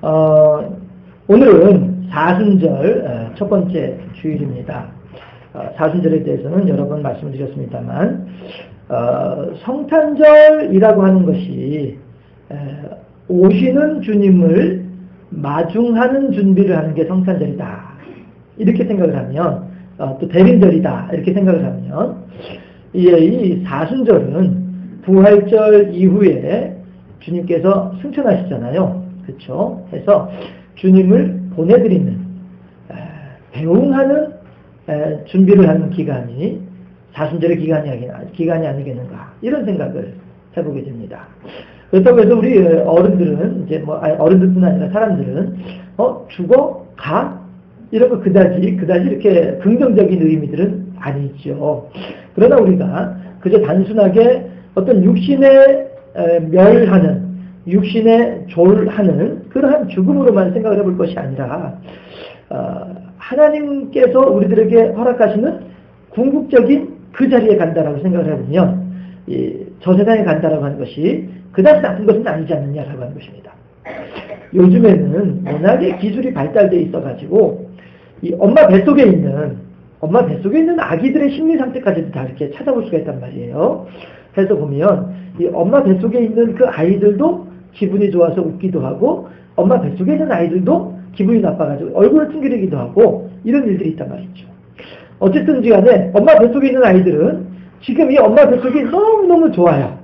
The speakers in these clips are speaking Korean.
오늘은 사순절 첫 번째 주일입니다. 사순절에 대해서는 여러 번 말씀드렸습니다만 성탄절이라고 하는 것이 오시는 주님을 마중하는 준비를 하는 게 성탄절이다. 이렇게 생각을 하면 또 대림절이다. 이렇게 생각을 하면 이 사순절은 부활절 이후에 주님께서 승천하시잖아요. 그렇죠? 해서 주님을 보내드리는 배웅하는 준비를 하는 기간이 사순절의 기간이 아니겠는가 이런 생각을 해보게 됩니다. 그렇다고 해서 우리 어른들은 이제 어른들뿐 아니라 사람들은 죽어 가 이런 거 그다지 이렇게 긍정적인 의미들은 아니죠. 그러나 우리가 그저 단순하게 어떤 육신에 멸하는 육신에 졸하는 그러한 죽음으로만 생각을 해볼 것이 아니라 하나님께서 우리들에게 허락하시는 궁극적인 그 자리에 간다라고 생각을 해보면 저 세상에 간다라고 하는 것이 그다지 나쁜 것은 아니지 않느냐라고 하는 것입니다. 요즘에는 워낙에 기술이 발달되어 있어가지고 이 엄마 뱃속에 있는 아기들의 심리 상태까지도 다 이렇게 찾아볼 수가 있단 말이에요. 그래서 보면 이 엄마 뱃속에 있는 그 아이들도 기분이 좋아서 웃기도 하고 엄마 뱃속에 있는 아이들도 기분이 나빠가지고 얼굴을 튕기기도 하고 이런 일들이 있단 말이죠. 어쨌든지 간에 엄마 뱃속에 있는 아이들은 지금 이 엄마 뱃속이 너무너무 좋아요.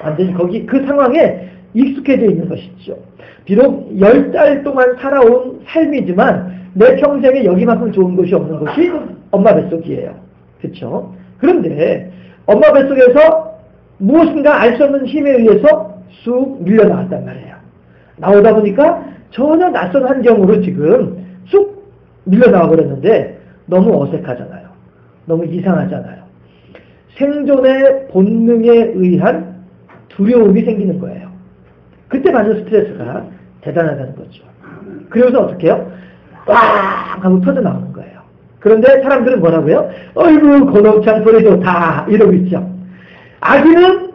완전히 거기 그 상황에 익숙해져 있는 것이죠. 비록 10달 동안 살아온 삶이지만 내 평생에 여기만큼 좋은 것이 없는 것이 엄마 뱃속이에요. 그렇죠? 그런데 엄마 뱃속에서 무엇인가 알 수 없는 힘에 의해서 쑥 밀려 나왔단 말이에요. 나오다 보니까 전혀 낯선 환경으로 지금 쑥 밀려 나와 버렸는데 너무 어색하잖아요. 너무 이상하잖아요. 생존의 본능에 의한 두려움이 생기는 거예요. 그때 받는 스트레스가 대단하다는 거죠. 그래서 어떻게 해요? 꽉 하고 터져 나오는 거예요. 그런데 사람들은 뭐라고요? 어이구 고놈창 소리 좋다 이러고 있죠. 아기는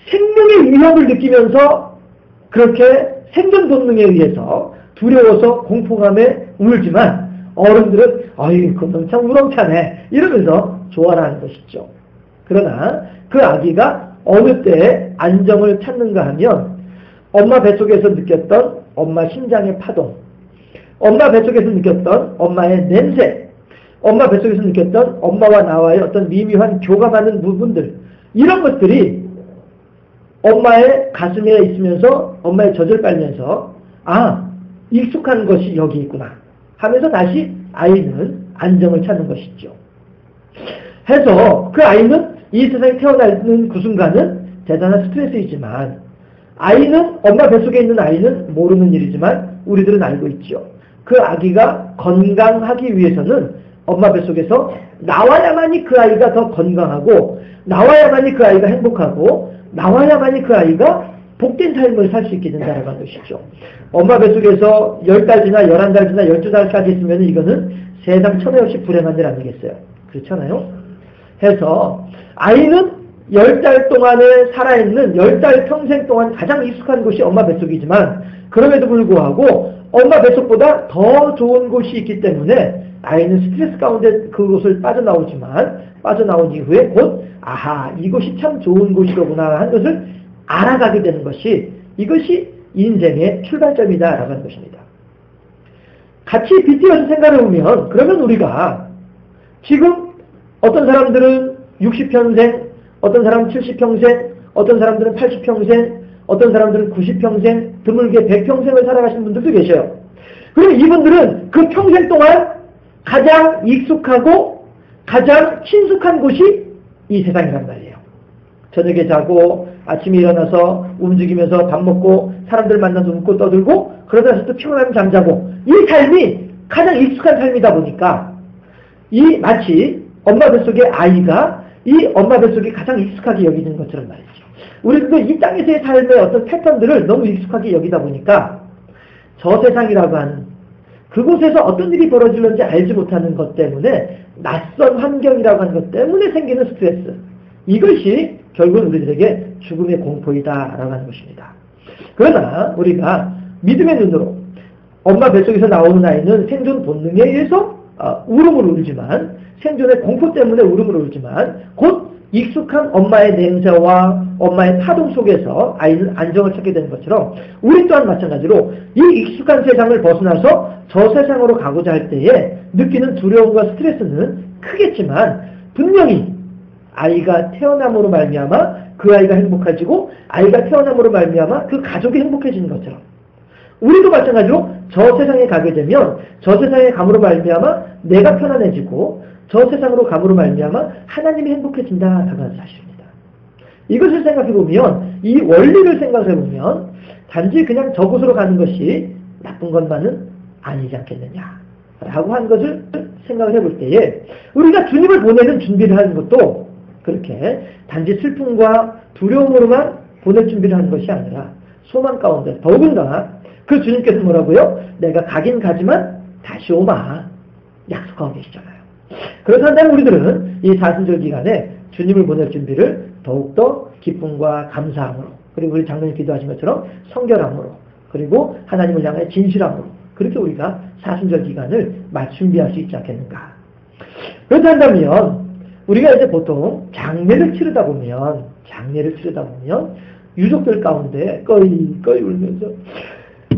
생명의 위협을 느끼면서 그렇게 생존 본능에 의해서 두려워서 공포감에 울지만 어른들은 어이 고놈창 우렁차네 이러면서 좋아라 하는 것이죠. 그러나 그 아기가 어느 때에 안정을 찾는가 하면 엄마 뱃속에서 느꼈던 엄마 심장의 파동, 엄마 뱃속에서 느꼈던 엄마의 냄새, 엄마 뱃속에서 느꼈던 엄마와 나와의 어떤 미묘한 교감하는 부분들 이런 것들이 엄마의 가슴에 있으면서 엄마의 젖을 빨면서 익숙한 것이 여기 있구나 하면서 다시 아이는 안정을 찾는 것이죠. 해서 그 아이는 이 세상에 태어나는 그 순간은 대단한 스트레스이지만 아이는 엄마 뱃속에 있는 아이는 모르는 일이지만 우리들은 알고 있죠. 그 아기가 건강하기 위해서는 엄마 뱃속에서 나와야만이 그 아이가 더 건강하고 나와야만이 그 아이가 행복하고 나와야만이 그 아이가 복된 삶을 살 수 있게 된다는 것이죠. 엄마 뱃속에서 10달 지나 11달 지나 12달까지 있으면 이거는 세상 천해 없이 불행한 일 아니겠어요. 그렇잖아요. 해서 아이는 10달 동안에 살아있는 10달 평생 동안 가장 익숙한 곳이 엄마 뱃속이지만 그럼에도 불구하고 엄마 뱃속보다 더 좋은 곳이 있기 때문에 아이는 스트레스 가운데 그곳을 빠져나온 이후에 곧 이곳이 참 좋은 곳이로구나 하는 것을 알아가게 되는 것이 이것이 인생의 출발점이다라고 하는 것입니다. 같이 빗대어서 생각해 보면 그러면 우리가 지금 어떤 사람들은 60평생, 어떤 사람은 70평생, 어떤 사람들은 80평생, 어떤 사람들은 90평생, 드물게 100평생을 살아가신 분들도 계셔요. 그리고 이분들은 그 평생 동안 가장 익숙하고 가장 친숙한 곳이 이 세상이란 말이에요. 저녁에 자고 아침에 일어나서 움직이면서 밥 먹고 사람들 만나서 웃고 떠들고 그러다 나서 또 피곤하면 잠자고 이 삶이 가장 익숙한 삶이다 보니까 마치 엄마 뱃속의 아이가 이 엄마 뱃속이 가장 익숙하게 여기는 것처럼 말이죠. 우리도 이 땅에서의 삶의 어떤 패턴들을 너무 익숙하게 여기다 보니까 저 세상이라고 하는 그곳에서 어떤 일이 벌어질는지 알지 못하는 것 때문에 낯선 환경이라고 하는 것 때문에 생기는 스트레스 이것이 결국은 우리들에게 죽음의 공포이다라고 하는 것입니다. 그러나 우리가 믿음의 눈으로 엄마 뱃속에서 나오는 아이는 생존 본능에 의해서 울음을 울지만, 생존의 공포 때문에 울음을 울지만, 곧 익숙한 엄마의 냄새와 엄마의 파동 속에서 아이는 안정을 찾게 되는 것처럼, 우리 또한 마찬가지로 이 익숙한 세상을 벗어나서 저 세상으로 가고자 할 때에 느끼는 두려움과 스트레스는 크겠지만, 분명히 아이가 태어남으로 말미암아 그 아이가 행복해지고, 아이가 태어남으로 말미암아 그 가족이 행복해지는 것처럼, 우리도 마찬가지로 저 세상에 가게 되면 저 세상에 감으로 말미암아 내가 편안해지고, 저 세상으로 감으로 말미암아 하나님이 행복해진다라는 사실입니다. 이것을 생각해보면, 이 원리를 생각해보면 단지 그냥 저곳으로 가는 것이 나쁜 것만은 아니지 않겠느냐라고 한 것을 생각을 해볼 때에, 우리가 주님을 보내는 준비를 하는 것도 그렇게 단지 슬픔과 두려움으로만 보낼 준비를 하는 것이 아니라 소망 가운데, 더욱은다 그 주님께서 뭐라고요? 내가 가긴 가지만 다시 오마 약속하고 계시잖아요. 그렇다면 우리들은 이 사순절 기간에 주님을 보낼 준비를 더욱더 기쁨과 감사함으로, 그리고 우리 장로님 기도하신 것처럼 성결함으로, 그리고 하나님을 향해 진실함으로, 그렇게 우리가 사순절 기간을 준비할 수 있지 않겠는가. 그렇다면 우리가 이제 보통 장례를 치르다 보면 유족들 가운데 꺼이 울면서,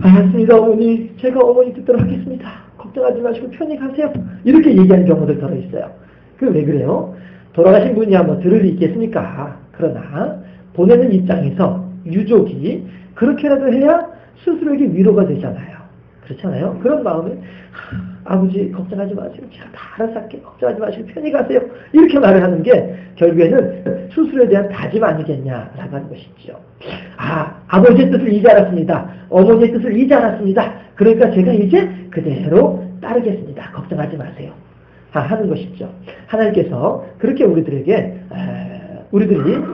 알았습니다 어머니, 제가 어머니 뜻대로 하겠습니다, 걱정하지 마시고 편히 가세요, 이렇게 얘기하는 경우들 들어 있어요. 그 왜 그래요? 돌아가신 분이야 뭐 들을 리 있겠습니까? 그러나 보내는 입장에서 유족이 그렇게라도 해야 스스로에게 위로가 되잖아요. 그렇잖아요. 그런 마음에 아버지 걱정하지 마시고 제가 다 알아서 할게요, 걱정하지 마시고 편히 가세요, 이렇게 말을 하는 게 결국에는 스스로에 대한 다짐 아니겠냐라고 하는 것이죠. 아버지의 뜻을 이제 알았습니다, 어머니의 뜻을 이제 알았습니다, 그러니까 제가 이제 그대로 따르겠습니다, 걱정하지 마세요 하는 것이죠. 하나님께서 그렇게 우리들이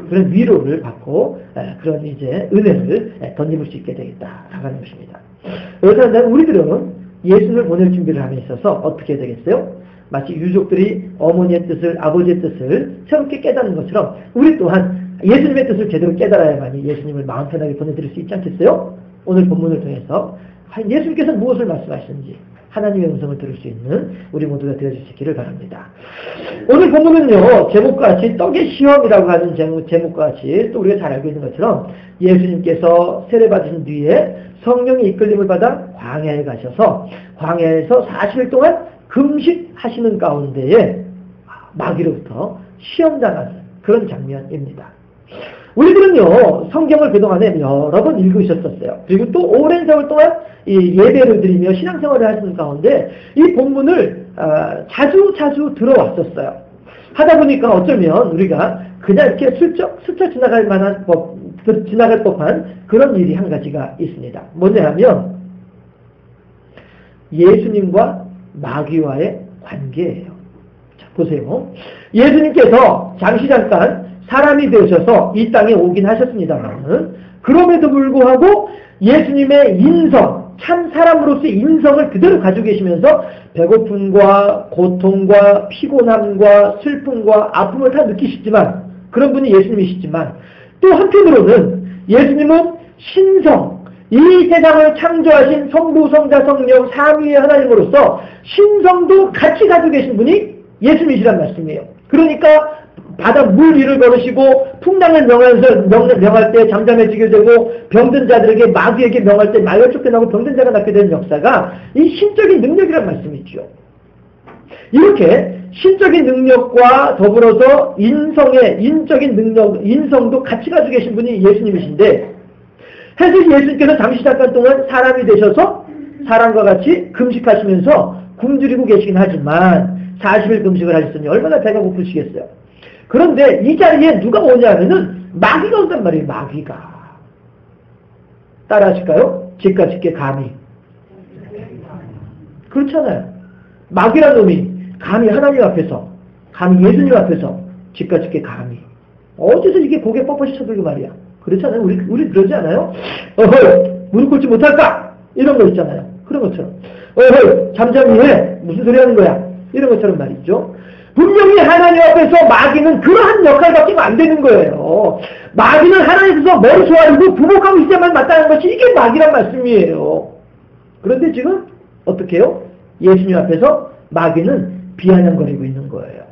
그런 위로를 받고 그런 이제 은혜를 덧입을 수 있게 되겠다라고 하는 것입니다. 그렇다면 우리들은 예수님을 보낼 준비를 함에 있어서 어떻게 해야 되겠어요? 마치 유족들이 어머니의 뜻을, 아버지의 뜻을 새롭게 깨닫는 것처럼 우리 또한 예수님의 뜻을 제대로 깨달아야만이 예수님을 마음 편하게 보내드릴 수 있지 않겠어요? 오늘 본문을 통해서 예수님께서 무엇을 말씀하시는지 하나님의 음성을 들을 수 있는 우리 모두가 되어주시기를 바랍니다. 오늘 본문은요, 제목과 같이 떡의 시험이라고 하는 제목과 같이 또 우리가 잘 알고 있는 것처럼 예수님께서 세례받으신 뒤에 성령의 이끌림을 받아 광야에 가셔서 광야에서 40일 동안 금식하시는 가운데에 마귀로부터 시험당하는 그런 장면입니다. 우리들은요, 성경을 그동안에 여러 번 읽으셨었어요. 그리고 또 오랜 세월 동안 이 예배를 드리며 신앙생활을 하시는 가운데 이 본문을 자주 들어왔었어요. 하다 보니까 어쩌면 우리가 그냥 이렇게 스쳐 지나갈 법한 그런 일이 한 가지가 있습니다. 뭐냐면 예수님과 마귀와의 관계예요. 자, 보세요. 예수님께서 잠깐 사람이 되셔서 이 땅에 오긴 하셨습니다만, 그럼에도 불구하고 예수님의 인성, 참 사람으로서의 인성을 그대로 가지고 계시면서 배고픔과 고통과 피곤함과 슬픔과 아픔을 다 느끼시지만, 그런 분이 예수님이시지만, 또 한편으로는 예수님은 신성, 이 세상을 창조하신 성부, 성자, 성령, 삼위의 하나님으로서 신성도 같이 가지고 계신 분이 예수님이시란 말씀이에요. 그러니까 바다 물 위를 걸으시고 풍랑을 명할 때 잠잠해지게 되고, 병든 자들에게 마귀에게 명할 때 마귀가 쫓겨나고 병든 자가 낫게 되는 역사가 이 신적인 능력이란 말씀이죠. 이렇게 신적인 능력과 더불어서 인성의 인적인 능력, 인성도 같이 가지고 계신 분이 예수님이신데, 해서 예수님께서 잠깐 동안 사람이 되셔서 사람과 같이 금식하시면서 굶주리고 계시긴 하지만 40일 금식을 하셨으니 얼마나 배가 고프시겠어요. 그런데 이 자리에 누가 오냐면은 마귀가 온단 말이에요. 마귀가. 따라 하실까요? 집과 집게 감히. 그렇잖아요. 마귀란 놈이 감히 하나님 앞에서, 감히 예수님 앞에서 집과 집게 감히. 어째서 이게 고개 뻣뻣이 쳐들고 말이야. 그렇잖아요. 우리 그러지 않아요? 무릎 꿇지 못할까? 이런 거 있잖아요. 그런 것처럼. 잠잠히 해. 무슨 소리 하는 거야? 이런 것처럼 말이죠. 분명히 하나님 앞에서 마귀는 그러한 역할을 맡기면 안 되는 거예요. 마귀는 하나님 앞에서 머리 조아리고 부복하고 있어야만 마땅한 것이 이게 마귀란 말씀이에요. 그런데 지금 어떻게 해요? 예수님 앞에서 마귀는 비아냥거리고 있는 거예요.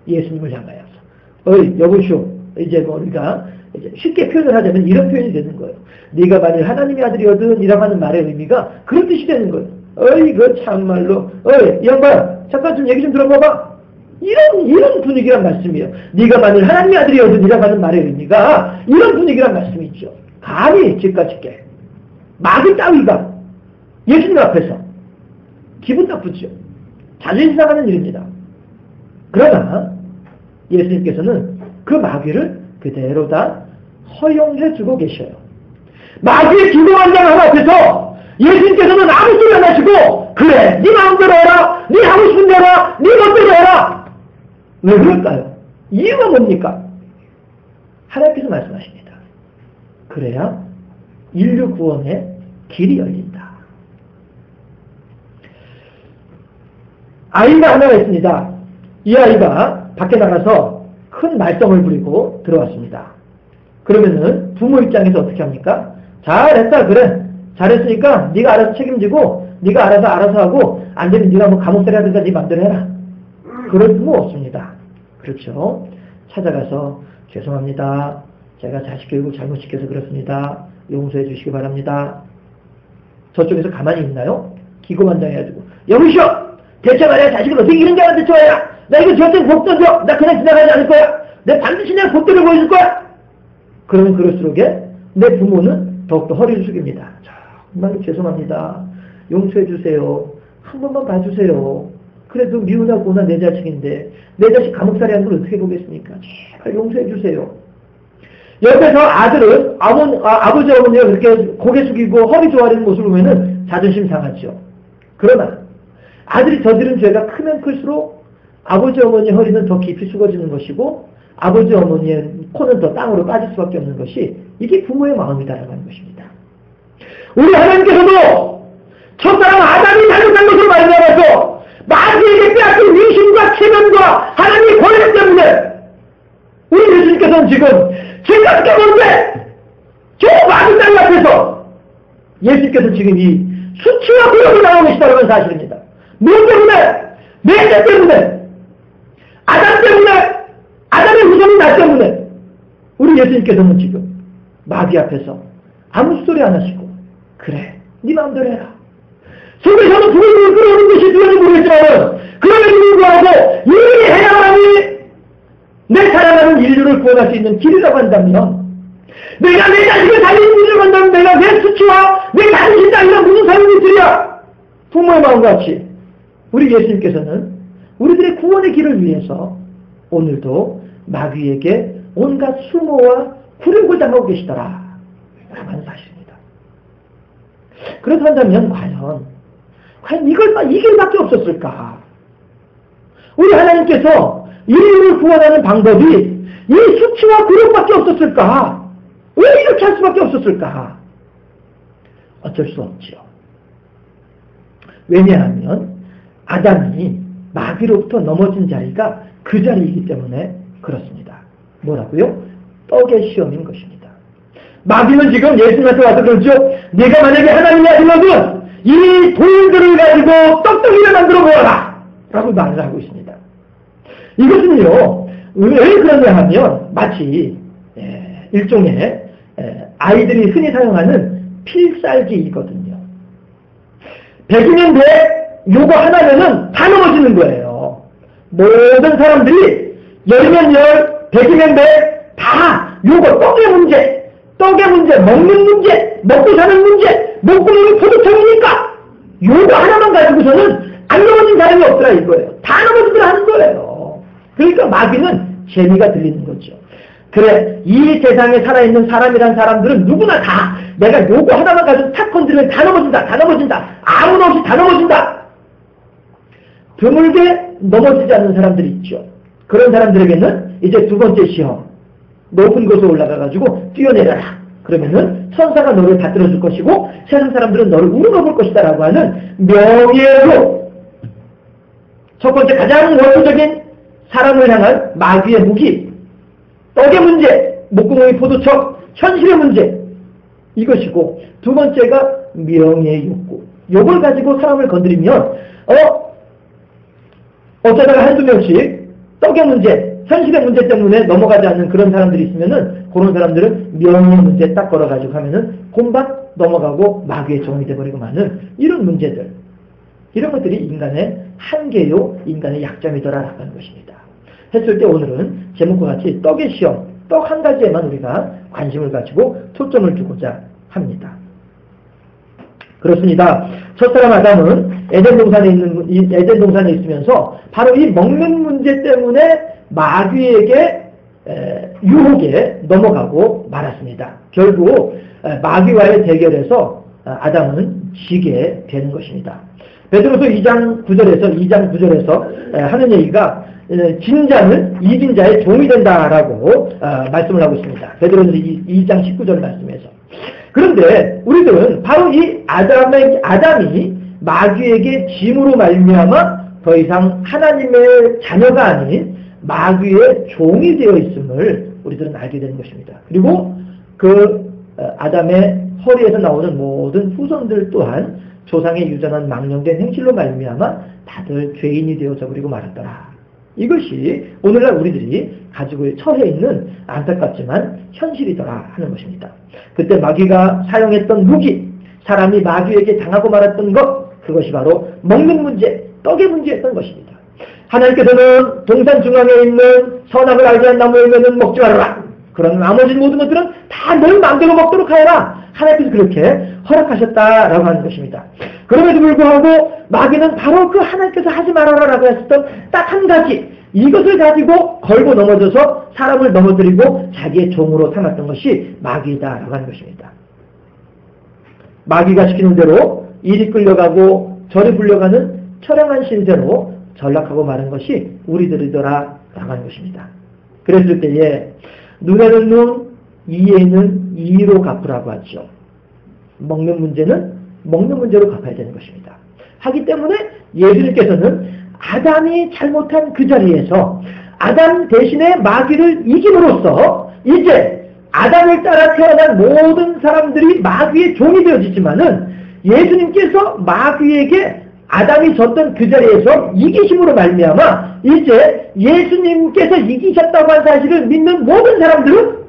예수님을 향하여서. 어이 여보시오. 이제 뭐 우리가 이제 쉽게 표현을 하자면 이런 표현이 되는 거예요. 네가 만일 하나님의 아들이거든 이라고 하는 말의 의미가 그런 뜻이 되는 거예요. 어이 그 참말로 어이 이 양반 잠깐 좀 얘기 좀 들어봐봐. 이런 분위기란 말씀이에요. 네가 만일 하나님의 아들이거든 이라고 하는 말의 의미가 이런 분위기란 말씀이죠. 감히 집가집게 마귀 따위가 예수님 앞에서 기분 나쁘죠. 자존심 상하는 일입니다. 그러나 예수님께서는 그 마귀를 그대로 다 허용해 주고 계셔요. 마귀의 기도한장 하나 앞에서 예수님께서는 아무 소리 안 하시고 그래 네 마음대로 해라 네 하고 싶은 대로 해라 네 멋대로 해라. 왜 그럴까요? 이유가 뭡니까? 하나님께서 말씀하십니다. 그래야 인류 구원의 길이 열린다. 아이가 하나가 있습니다. 이 아이가 밖에 나가서 큰 말썽을 부리고 들어왔습니다. 그러면은 부모 입장에서 어떻게 합니까? 잘했다 그래 잘했으니까 네가 알아서 책임지고 네가 알아서 하고 안 되면 네가 뭐 감옥살이 하든가 네 맘대로 해라. 그럴 부모 없습니다. 그렇죠? 찾아가서 죄송합니다. 제가 자식 교육을 잘못 시켜서 그렇습니다. 용서해 주시기 바랍니다. 저쪽에서 가만히 있나요? 기고만장해가지고 여보시오! 대체 말이야 자식을 어떻게 이런 게 하는데 좋아야 나 이거 절대 못 던져 나 그냥 지나가지 않을 거야 내 반드시 내가 본때를 보여줄 거야. 그러면 그럴수록에 내 부모는 더욱더 허리를 숙입니다. 정말 죄송합니다. 용서해 주세요. 한 번만 봐주세요. 그래도 미우나고나 내 자식인데 내 자식 감옥살이 하는 걸 어떻게 보겠습니까? 제발 용서해 주세요. 옆에서 아들은 아버지 어머니가 그렇게 고개 숙이고 허리 조아리는 모습을 보면은 자존심 상하죠. 그러나 아들이 저지른 죄가 크면 클수록 아버지 어머니의 허리는 더 깊이 숙어지는 것이고 아버지 어머니의 코는 더 땅으로 빠질 수밖에 없는 것이 이게 부모의 마음이다라고 하는 것입니다. 우리 하나님께서도 첫사랑 아담이 잘못한 것으로 말미암아서 마귀에게 빼앗긴 위신과 체면과 하나님의 권력 때문에 우리 예수님께서는 지금 죄가 깨끗한데 저 마귀 땅 앞에서 예수님께서 지금 이 수치와 부욕이 나오고 계시다는 건 사실입니다. 무엇 때문에? 내 죄 때문에 아담 때문에 아담의 후손인 나 때문에 우리 예수님께서는 지금 마귀 앞에서 아무 소리 안 하시고 그래 네 마음대로 해라. 속에서는 부모님을 끌어오는 것이 두려운지 모르겠지만 그럼에도 불구하고 이미 해야만이 내 사랑하는 인류를 구원할 수 있는 길이라고 한다면 내가 내 자식을 살리는 길을 한다면 내가 내 수치와 내 자신이 아니라 무슨 삶이 있으랴. 부모의 마음과 같이 우리 예수님께서는 우리들의 구원의 길을 위해서 오늘도 마귀에게 온갖 수모와 굴욕을 당하고 계시더라 라고 하는 사실입니다. 그렇다면 과연 이 길밖에 없었을까? 우리 하나님께서 인류를 구원하는 방법이 이 수치와 굴욕밖에 없었을까? 왜 이렇게 할 수밖에 없었을까? 어쩔 수 없지요. 왜냐하면 아담이 마귀로부터 넘어진 자리가 그 자리이기 때문에 그렇습니다. 뭐라고요? 떡의 시험인 것입니다. 마귀는 지금 예수님한테 와서 그러죠. 네가 만약에 하나님의 아들이면 이 돌들을 가지고 떡떡이를 만들어 보아라 라고 말을 하고 있습니다. 이것은요 왜 그러냐 하면 마치 일종의 아이들이 흔히 사용하는 필살기이거든요. 100이면 100 요거 하나면은 다 넘어지는 거예요. 모든 사람들이 10이면 10 100이면 100 다 요거 떡의 문제 먹는 문제 먹고 사는 문제 목구멍이 포도청이니까 요거 하나만 가지고서는 안 넘어진 사람이 없더라 이거예요. 다 넘어지더라 하는 거예요. 그러니까 마귀는 재미가 들리는 거죠. 그래 이 세상에 살아있는 사람이란 사람들은 누구나 다 내가 요거 하나만 가지고 탁 건드리면 다 넘어진다 아무나 없이 다 넘어진다. 드물게 넘어지지 않는 사람들이 있죠. 그런 사람들에게는 이제 두 번째 시험 높은 곳에 올라가가지고 뛰어내려라. 그러면은 천사가 너를 받들어 줄 것이고 세상 사람들은 너를 우러러볼 것이다 라고 하는 명예로 첫 번째 가장 원초적인 사람을 향한 마귀의 무기 떡의 문제 목구멍이 포도청 현실의 문제 이것이고 두 번째가 명예의 욕구 요걸 가지고 사람을 건드리면 어쩌다가 한두 명씩 떡의 문제, 현실의 문제 때문에 넘어가지 않는 그런 사람들이 있으면은 그런 사람들은 명의 문제 딱 걸어가지고 하면은 금방 넘어가고 마귀의 종이 돼버리고 마는 이런 문제들, 이런 것들이 인간의 한계요, 인간의 약점이더라라고 하는 것입니다. 했을 때 오늘은 제목과 같이 떡의 시험, 떡 한 가지에만 우리가 관심을 가지고 초점을 두고자 합니다. 그렇습니다. 첫사람 아담은 에덴 동산에 있으면서 바로 이 먹는 문제 때문에 마귀에게 유혹에 넘어가고 말았습니다. 결국 마귀와의 대결에서 아담은 지게 되는 것입니다. 베드로서 2장 9절에서 하는 얘기가 진자는 이긴 자의 종이 된다라고 말씀을 하고 있습니다. 베드로서 2장 19절 말씀에서. 그런데 우리들은 바로 이 아담이 마귀에게 짐으로 말미암아 더 이상 하나님의 자녀가 아닌 마귀의 종이 되어 있음을 우리들은 알게 되는 것입니다. 그리고 그 아담의 허리에서 나오는 모든 후손들 또한 조상의 유전한 망령된 행실로 말미암아 다들 죄인이 되어져 버리고 말았더라. 이것이 오늘날 우리들이 가지고 처해 있는 안타깝지만 현실이더라 하는 것입니다. 그때 마귀가 사용했던 무기, 사람이 마귀에게 당하고 말았던 것, 그것이 바로 먹는 문제, 떡의 문제였던 것입니다. 하나님께서는 동산 중앙에 있는 선악을 알지 않는 나무에는 먹지 말아라. 그런 나머지 모든 것들은 다 너 마음대로 먹도록 하여라. 하나님께서 그렇게 허락하셨다라고 하는 것입니다. 그럼에도 불구하고 마귀는 바로 그 하나님께서 하지 말아라라고 했었던 딱 한 가지, 이것을 가지고 걸고 넘어져서 사람을 넘어뜨리고 자기의 종으로 삼았던 것이 마귀다라고 하는 것입니다. 마귀가 시키는 대로 이리 끌려가고 저리 불려가는 처량한 신세로 전락하고 마는 것이 우리들이더라라고 하는 것입니다. 그랬을 때에 눈에는 눈, 이에는 이로 갚으라고 하죠. 먹는 문제는 먹는 문제로 갚아야 되는 것입니다. 하기 때문에 예수님께서는 아담이 잘못한 그 자리에서 아담 대신에 마귀를 이김으로써 이제 아담을 따라 태어난 모든 사람들이 마귀의 종이 되어지지만은 예수님께서 마귀에게 아담이 졌던 그 자리에서 이기심으로 말미암아 이제 예수님께서 이기셨다고 한 사실을 믿는 모든 사람들은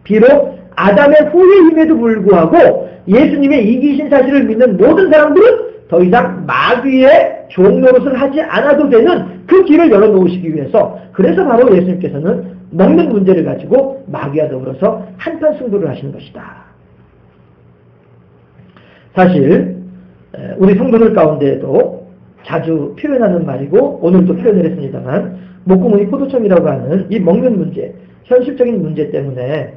비록 아담의 후예임에도 불구하고 예수님의 이기신 사실을 믿는 모든 사람들은 더 이상 마귀의 종 노릇을 하지 않아도 되는 그 길을 열어놓으시기 위해서, 그래서 바로 예수님께서는 먹는 문제를 가지고 마귀와 더불어서 한판 승부를 하시는 것이다. 사실 우리 성도들 가운데에도 자주 표현하는 말이고 오늘도 표현을 했습니다만, 목구멍이 포도청이라고 하는 이 먹는 문제, 현실적인 문제 때문에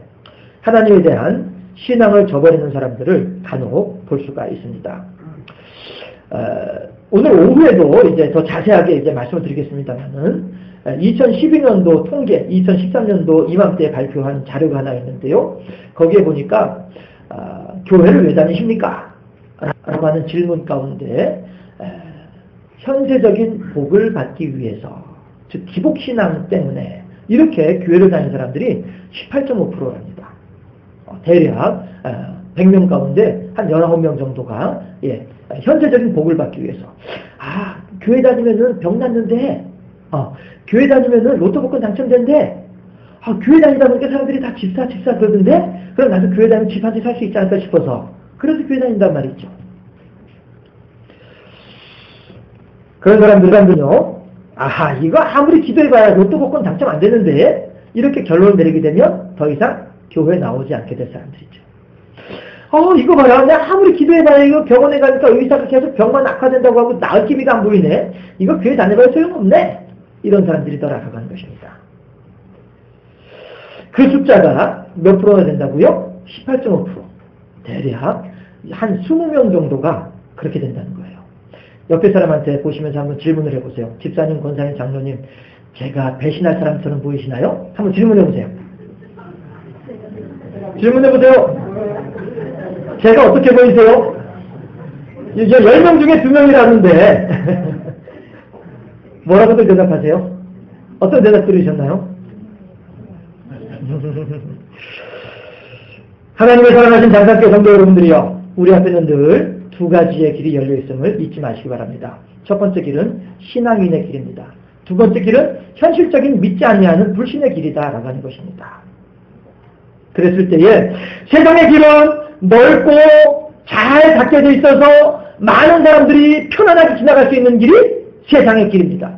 하나님에 대한 신앙을 저버리는 사람들을 간혹 볼 수가 있습니다. 오늘 오후에도 이제 더 자세하게 이제 말씀을 드리겠습니다만은 2012년도 통계, 2013년도 이맘때 발표한 자료가 하나 있는데요. 거기에 보니까 교회를 왜 다니십니까? 라고 하는 질문 가운데 현세적인 복을 받기 위해서, 즉 기복신앙 때문에 이렇게 교회를 다니는 사람들이 18.5%랍니다. 대략 100명 가운데 한 19명 정도가 현세적인 복을 받기 위해서, 교회 다니면은 병 낫는데, 교회 다니면은 로또 복권 당첨된대, 교회 다니다 보니까 사람들이 다 집사 그러던데, 그럼 나도 교회 다니면 집 한 채 살 수 있지 않을까 싶어서 그래서 교회 다닌단 말이죠. 그런 사람들은요, 이거 아무리 기도해봐야 로또 복권 당첨 안 되는데, 이렇게 결론을 내리게 되면 더 이상 교회에 나오지 않게 될 사람들이죠. 이거 봐라. 내가 아무리 기도해봐야 이거 병원에 가니까 의사가 계속 병만 악화된다고 하고 나을 기미가 안 보이네. 이거 교회 다녀봐야 소용없네. 이런 사람들이더라고 하는 것입니다. 그 숫자가 몇 프로가 된다고요? 18.5%. 대략 한 20명 정도가 그렇게 된다는 거예요. 옆에 사람한테 보시면서 한번 질문을 해보세요. 집사님, 권사님, 장로님, 제가 배신할 사람처럼 보이시나요? 한번 질문해보세요. 질문해보세요. 제가 어떻게 보이세요? 이제 10명 중에 2명이라는데 뭐라고들 대답하세요? 어떤 대답 들으셨나요? 하나님의 사랑하신 장사교 성도 여러분들이요, 우리 앞에는 늘 두 가지의 길이 열려 있음을 잊지 마시기 바랍니다. 첫 번째 길은 신앙인의 길입니다. 두 번째 길은 현실적인 믿지 아니하는 불신의 길이다라고 하는 것입니다. 그랬을 때에 세상의 길은 넓고 잘 닫혀져 있어서 많은 사람들이 편안하게 지나갈 수 있는 길이 세상의 길입니다.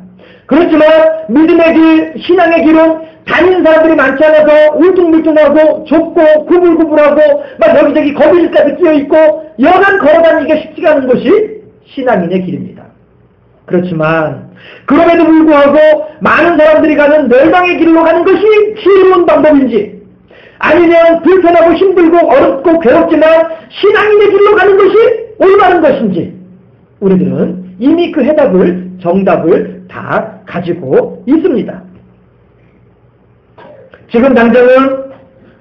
그렇지만 믿음의 길, 신앙의 길은 다니는 사람들이 많지 않아서 울퉁불퉁하고 좁고 구불구불하고 막 여기저기 거미줄까지 끼어있고 여간 걸어다니기가 쉽지가 않은 것이 신앙인의 길입니다. 그렇지만 그럼에도 불구하고 많은 사람들이 가는 멸망의 길로 가는 것이 지혜로운 방법인지 아니면 불편하고 힘들고 어렵고 괴롭지만 신앙인의 길로 가는 것이 올바른 것인지 우리들은 이미 그 해답을 정답을 다 가지고 있습니다. 지금 당장은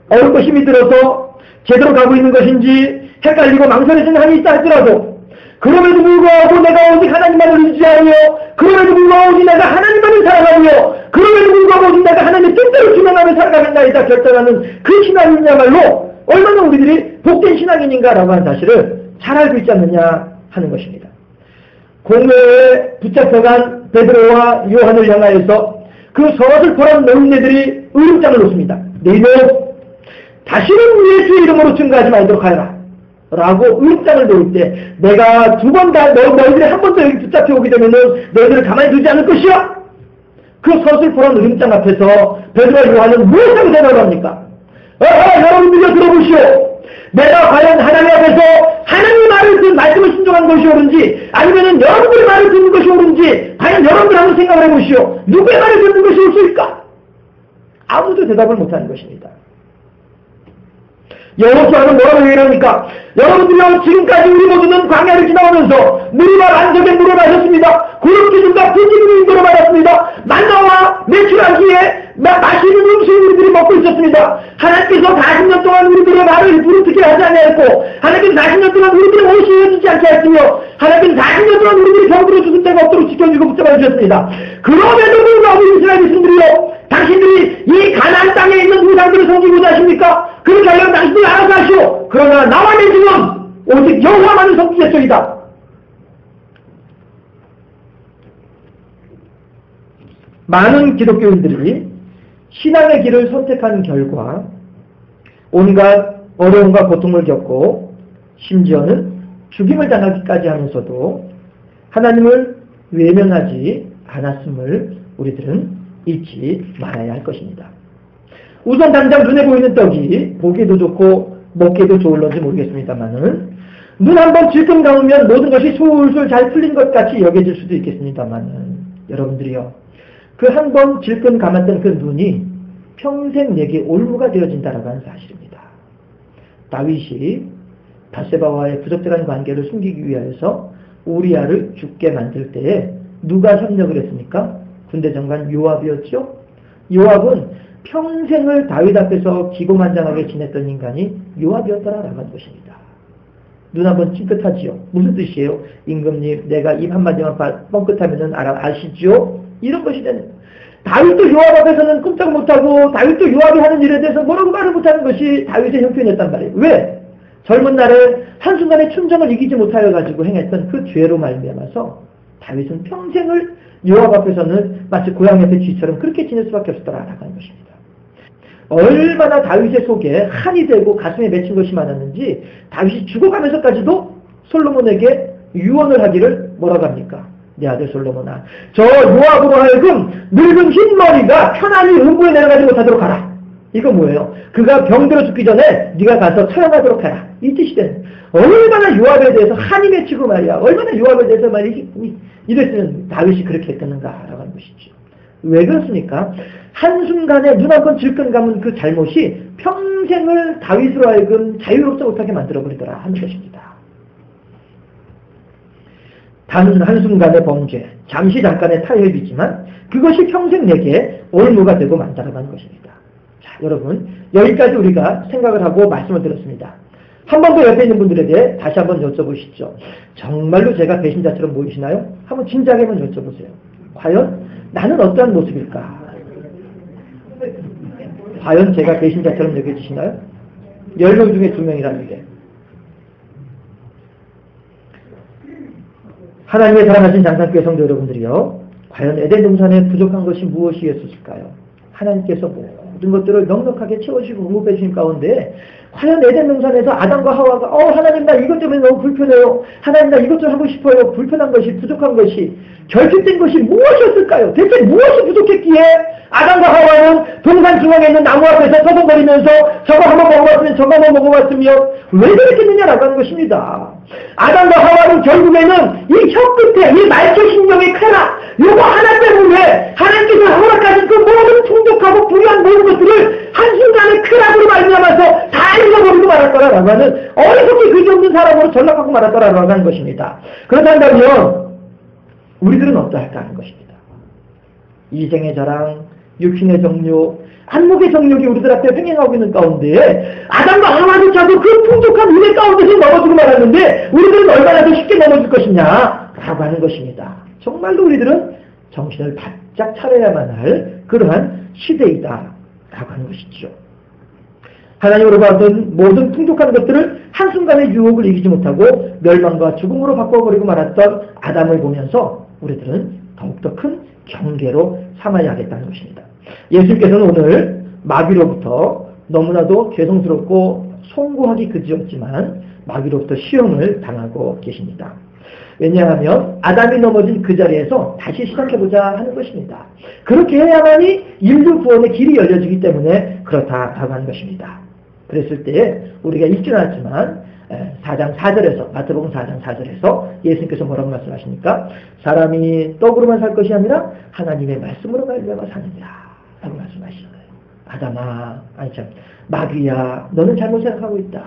어렵고 힘이 들어서 제대로 가고 있는 것인지 헷갈리고 망설여지는 한이 있다 할지라도 그럼에도 불구하고 내가 오직 하나님만을 의지하며 그럼에도 불구하고 오직 내가 하나님만을 사랑하며 그럼에도 불구하고 오직 내가 하나님의 뜻대로 준행하며 살아가겠나이다 결정하는 그 신앙이야말로 얼마나 우리들이 복된 신앙인인가라고 하는 사실을 잘 알고 있지 않느냐 하는 것입니다. 공회에 붙잡혀간 베드로와 요한을 향하여서 그 서슬퍼런 노인네들이 의름장을 놓습니다. 너희는 다시는 예수의 이름으로 증거하지 말도록 하여라 라고 의름장을 놓을 때 내가 두 번 다 너희들이 한 번 더 여기 붙잡혀 오게 되면은 너희들을 가만히 두지 않을 것이야. 그 서슬퍼런 의름장 앞에서 베드로와 요한은 무엇하고 대답을 합니까? 여러분들이 들어보시오. 내가 과연 하나님 앞에서 하나님 말씀을 순종한 것이 옳은지 아니면 여러분들의 말을 듣는 것이 옳은지 과연 여러분들 한번 생각을 해보시오. 누구의 말을 듣는 것이 옳습니까? 아무도 대답을 못하는 것입니다. 여호수아는 뭐라고 얘기합니까? 여러분들이요 지금까지 우리 모두는 광야를 지나오면서 무리와 반석에 물을 마셨습니다. 구름기둥과 불기둥이 인도를 받았습니다. 만나와 매출하기에 맛있는 음식을 우리들이 먹고 있었습니다. 하나님께서 40년 동안 우리들의 말을 부르트게 하지 아니하였고 하나님께서 40년 동안 우리들의 옷이 해주지 않게 하였으며 하나님께서 40년 동안 우리들이 병들어 죽을 때가 없도록 지켜주고 붙잡아 주셨습니다. 그럼에도 불구하고 이스라엘 백성들이요 당신들이 이 가나안 땅에 있는 우상들을 섬기고자 하십니까? 그렇게 하려면 당신들이 알아서 하시오. 그러나 나와 내 집은 오직 여호와만을 섬기겠소이다. 많은 기독교인들이 신앙의 길을 선택하는 결과 온갖 어려움과 고통을 겪고 심지어는 죽임을 당하기까지 하면서도 하나님을 외면하지 않았음을 우리들은 잊지 말아야 할 것입니다. 우선 당장 눈에 보이는 떡이 보기에도 좋고 먹기에도 좋을런지 모르겠습니다만은 눈 한번 질끈 감으면 모든 것이 솔솔 잘 풀린 것 같이 여겨질 수도 있겠습니다만은 여러분들이요 그 한 번 질끈 감았던 그 눈이 평생 내게 올무가 되어진다라고 하는 사실입니다. 다윗이 바세바와의 부적절한 관계를 숨기기 위하여서 우리아를 죽게 만들 때에 누가 협력을 했습니까? 군대 장관 요압이었죠. 요압은 평생을 다윗 앞에서 기고만장하게 지냈던 인간이 요압이었다라고 하는 것입니다. 눈 한번 찡긋하지요. 무슨 뜻이에요? 임금님 내가 입 한마디만 뻥끗하면 아시죠? 이런 것이 되는 다윗도 요압 앞에서는 꼼짝 못하고 다윗도 요압이 하는 일에 대해서 뭐라고 말을 못하는 것이 다윗의 형편이었단 말이에요. 왜? 젊은 날에 한순간에 춘정을 이기지 못하여 가지고 행했던 그 죄로 말미암아서 다윗은 평생을 요압 앞에서는 마치 고양이 앞에 쥐처럼 그렇게 지낼 수밖에 없었다라고 하는 것입니다. 얼마나 다윗의 속에 한이 되고 가슴에 맺힌 것이 많았는지 다윗이 죽어가면서까지도 솔로몬에게 유언을 하기를 뭐라고 합니까? 내 아들 솔로몬아 저 요압으로 하여금 늙은 흰머리가 편안히 음부에 내려가지 못하도록 하라. 이거 뭐예요? 그가 병들어 죽기 전에 네가 가서 처형하도록 해라. 이 뜻이 되는 얼마나 요압에 대해서 한이 맺히고 말이야. 얼마나 요압에 대해서 말이 이랬으면 다윗이 그렇게 했겠는가라고 하는 것이죠. 왜 그렇습니까? 한순간에 눈 한 번 질끈 감은 그 잘못이 평생을 다윗으로 하여금 자유롭지 못하게 만들어버리더라 하는 것입니다. 단 한순간의 범죄, 잠시 잠깐의 타협이지만 그것이 평생 내게 올무가 되고 만다라고 하는 것입니다. 자, 여러분 여기까지 우리가 생각을 하고 말씀을 드렸습니다. 한 번 더 옆에 있는 분들에 대해 다시 한번 여쭤보시죠. 정말로 제가 배신자처럼 보이시나요? 한번 진지하게 한번 여쭤보세요. 과연 나는 어떠한 모습일까? 과연 제가 배신자처럼 여겨지시나요? 10명 중에 2명이라는데 하나님의 사랑하신 장상교회 성도 여러분들이요, 과연 에덴 동산에 부족한 것이 무엇이었을까요? 하나님께서 모든 것들을 넉넉하게 채워주시고 공급해 주신 가운데 과연 에덴 동산에서 아담과 하와가 하나님 나 이것 때문에 너무 불편해요. 하나님 나 이것 좀 하고 싶어요. 불편한 것이, 부족한 것이, 결핍된 것이 무엇이었을까요? 대체 무엇이 부족했기에 아담과 하와는 동산 중앙에 있는 나무 앞에서 서성거리면서 저거 한번 먹어봤으면 저거 한번 먹어봤으면 왜 그랬겠느냐라고 하는 것입니다. 아담과 하와는 결국에는 이 혀 끝에 이 말초신경의 쾌락, 요거 하나 때문에 하나님께서 허락하신 그 모든 풍족하고 부유한 모든 것들을 한순간에 쾌락으로 말미암아서 다 잃어버리고 말할 거라라고 하는, 어리석게 그지 없는 사람으로 전락하고 말할 거라고 하는 것입니다. 그렇다면 우리들은 어떠할까 하는 것입니다. 이생의 자랑, 육신의 정욕, 안목의 정욕이 우리들 앞에 횡행하고 있는 가운데 아담과 하와조차도 그 풍족한 은혜 가운데서 넘어지고 말았는데 우리들은 얼마나 더 쉽게 넘어질 것이냐 라고 하는 것입니다. 정말로 우리들은 정신을 바짝 차려야만 할 그러한 시대이다 라고 하는 것이죠. 하나님으로 받은 모든 풍족한 것들을 한순간에 유혹을 이기지 못하고 멸망과 죽음으로 바꿔버리고 말았던 아담을 보면서 우리들은 더욱더 큰 경계로 삼아야 하겠다는 것입니다. 예수님께서는 오늘 마귀로부터 너무나도 죄송스럽고 송구하기 그지없지만 마귀로부터 시험을 당하고 계십니다. 왜냐하면 아담이 넘어진 그 자리에서 다시 시작해보자 하는 것입니다. 그렇게 해야만이 인류 구원의 길이 열려지기 때문에 그렇다라고 하는 것입니다. 그랬을 때 우리가 읽지는 않았지만 4장 4절에서 마태복음 4장 4절에서 예수님께서 뭐라고 말씀하십니까? 사람이 떡으로만 살 것이 아니라 하나님의 말씀으로 말미암아 사느니라 라고 말씀하시잖아요. 아담아, 마귀야, 너는 잘못 생각하고 있다.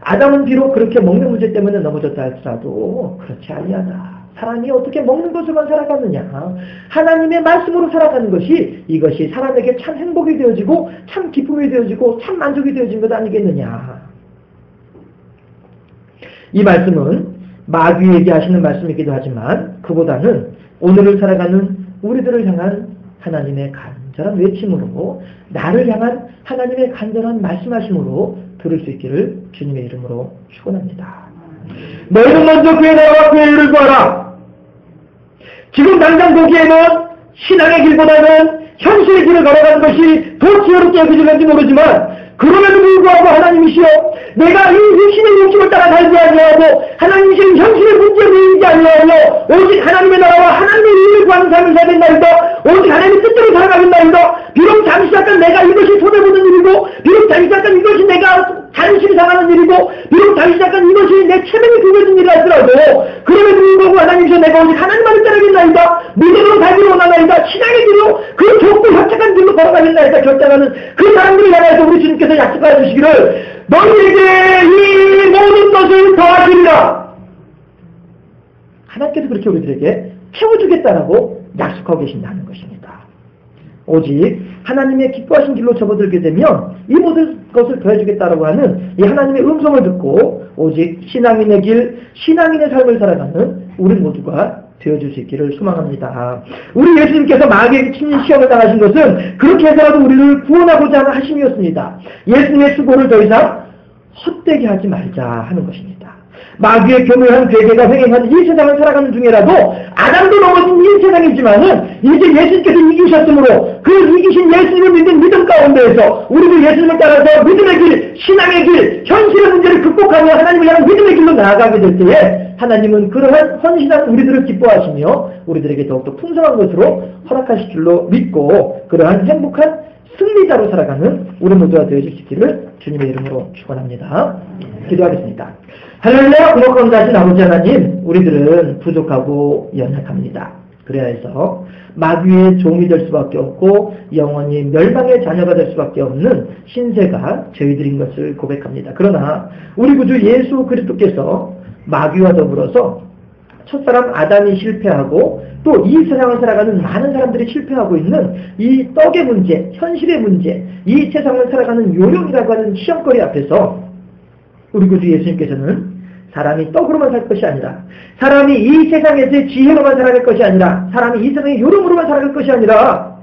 아담은 비록 그렇게 먹는 문제 때문에 넘어졌다 할지라도 그렇지 아니하다. 사람이 어떻게 먹는 것으로만 살아가느냐, 하나님의 말씀으로 살아가는 것이, 이것이 사람에게 참 행복이 되어지고 참 기쁨이 되어지고 참 만족이 되어진 것 아니겠느냐. 이 말씀은 마귀에게 하시는 말씀이기도 하지만 그보다는 오늘을 살아가는 우리들을 향한 하나님의 간절한 외침으로, 나를 향한 하나님의 간절한 말씀하심으로 들을 수 있기를 주님의 이름으로 축원합니다. 너희는 먼저 그의 나라와 그의 일을 구하라. 지금 당장 보기에는 신앙의 길보다는 현실의 길을 걸어가는 것이 더 지혜롭게 여겨질는지 모르지만, 그럼에도 불구하고 하나님이시여, 내가 이 육신의 욕심을 따라 살지 아니하고 하나님이신 현실의 문제를 이기지 아니하며 오직 하나님의 나라와 하나님의 일을 구하는 삶을 살야 된다이다. 오직 하나님의 뜻대로 살아가겠나이다. 비록 잠시 잠깐 내가 이것이 손해보는 일이고, 비록 잠시 잠깐 이것이 내가 자존심이 상하는 일이고, 비록 잠시 잠깐 이것이 내 체면이 굽어진 일이라 할지라도 그럼에도 불구하고 하나님이시여, 내가 오직 하나님만을 따르겠나이다. 믿음으로 살기를 원하나이다. 신앙의 길로 그 좁고 협착한 길로 걸어가겠나이다 결정하는 그 사람들을 향해서 우리 주님께서 약속하여 주시기를, 너희에게 이 모든 것을 더하시리라. 하나님께서 그렇게 우리들에게 채워주겠다라고 약속하고 계신다는 것입니다. 오직 하나님의 기뻐하신 길로 접어들게 되면 이 모든 것을 더해주겠다라고 하는 이 하나님의 음성을 듣고 오직 신앙인의 길, 신앙인의 삶을 살아가는 우리 모두가 되어줄 수 있기를 소망합니다. 우리 예수님께서 마귀에게 친히 시험을 당하신 것은 그렇게 해서라도 우리를 구원하고자 하는 하심이었습니다. 예수님의 수고를 더 이상 헛되게 하지 말자 하는 것입니다. 마귀의 교묘한 괴계가 횡행하는 이 세상을 살아가는 중에라도 아담도 넘어진 이 세상이지만은 이제 예수님께서 이기셨으므로 그 이기신 예수님을 믿는 믿음 가운데에서 우리도 예수님을 따라서 믿음의 길, 신앙의 길, 현실의 문제를 극복하며 하나님을 향한 믿음의 길로 나아가게 될 때에 하나님은 그러한 헌신한 우리들을 기뻐하시며 우리들에게 더욱더 풍성한 것으로 허락하실 줄로 믿고 그러한 행복한 승리자로 살아가는 우리 모두가 되어줄 수 있기를 주님의 이름으로 축원합니다. 기도하겠습니다. 할렐루야. 고목감사하신 아버지 하나님, 우리들은 부족하고 연약합니다. 그래야 해서 마귀의 종이 될 수밖에 없고 영원히 멸망의 자녀가 될 수밖에 없는 신세가 저희들인 것을 고백합니다. 그러나 우리 구주 예수 그리스도께서 마귀와 더불어서 첫사람 아담이 실패하고 또 이 세상을 살아가는 많은 사람들이 실패하고 있는 이 떡의 문제, 현실의 문제, 이 세상을 살아가는 요령이라고 하는 시험거리 앞에서 우리 구주 예수님께서는 사람이 떡으로만 살 것이 아니라, 사람이 이 세상에서의 지혜로만 살아갈 것이 아니라, 사람이 이 세상의 요령으로만 살아갈 것이 아니라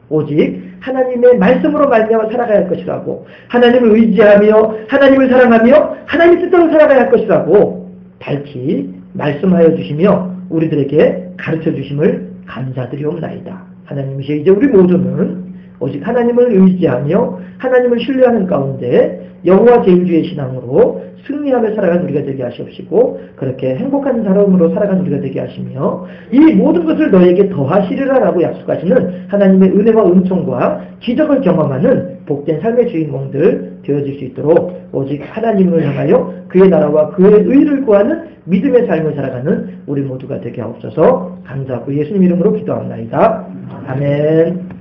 오직 하나님의 말씀으로 말미암아 살아가야 할 것이라고, 하나님을 의지하며 하나님을 사랑하며 하나님의 뜻대로 살아가야 할 것이라고 밝히 말씀하여 주시며 우리들에게 가르쳐 주심을 감사드리옵나이다. 하나님이시여 이제 우리 모두는 오직 하나님을 의지하며 하나님을 신뢰하는 가운데 여호와 제일주의 신앙으로 승리하며 살아가는 우리가 되게 하시옵시고 그렇게 행복한 사람으로 살아가는 우리가 되게 하시며 이 모든 것을 너에게 더하시리라라고 약속하시는 하나님의 은혜와 은총과 기적을 경험하는 복된 삶의 주인공들 되어질 수 있도록 오직 하나님을 향하여 그의 나라와 그의 의를 구하는 믿음의 삶을 살아가는 우리 모두가 되게 하옵소서. 감사하고 예수님 이름으로 기도합나이다. 아멘.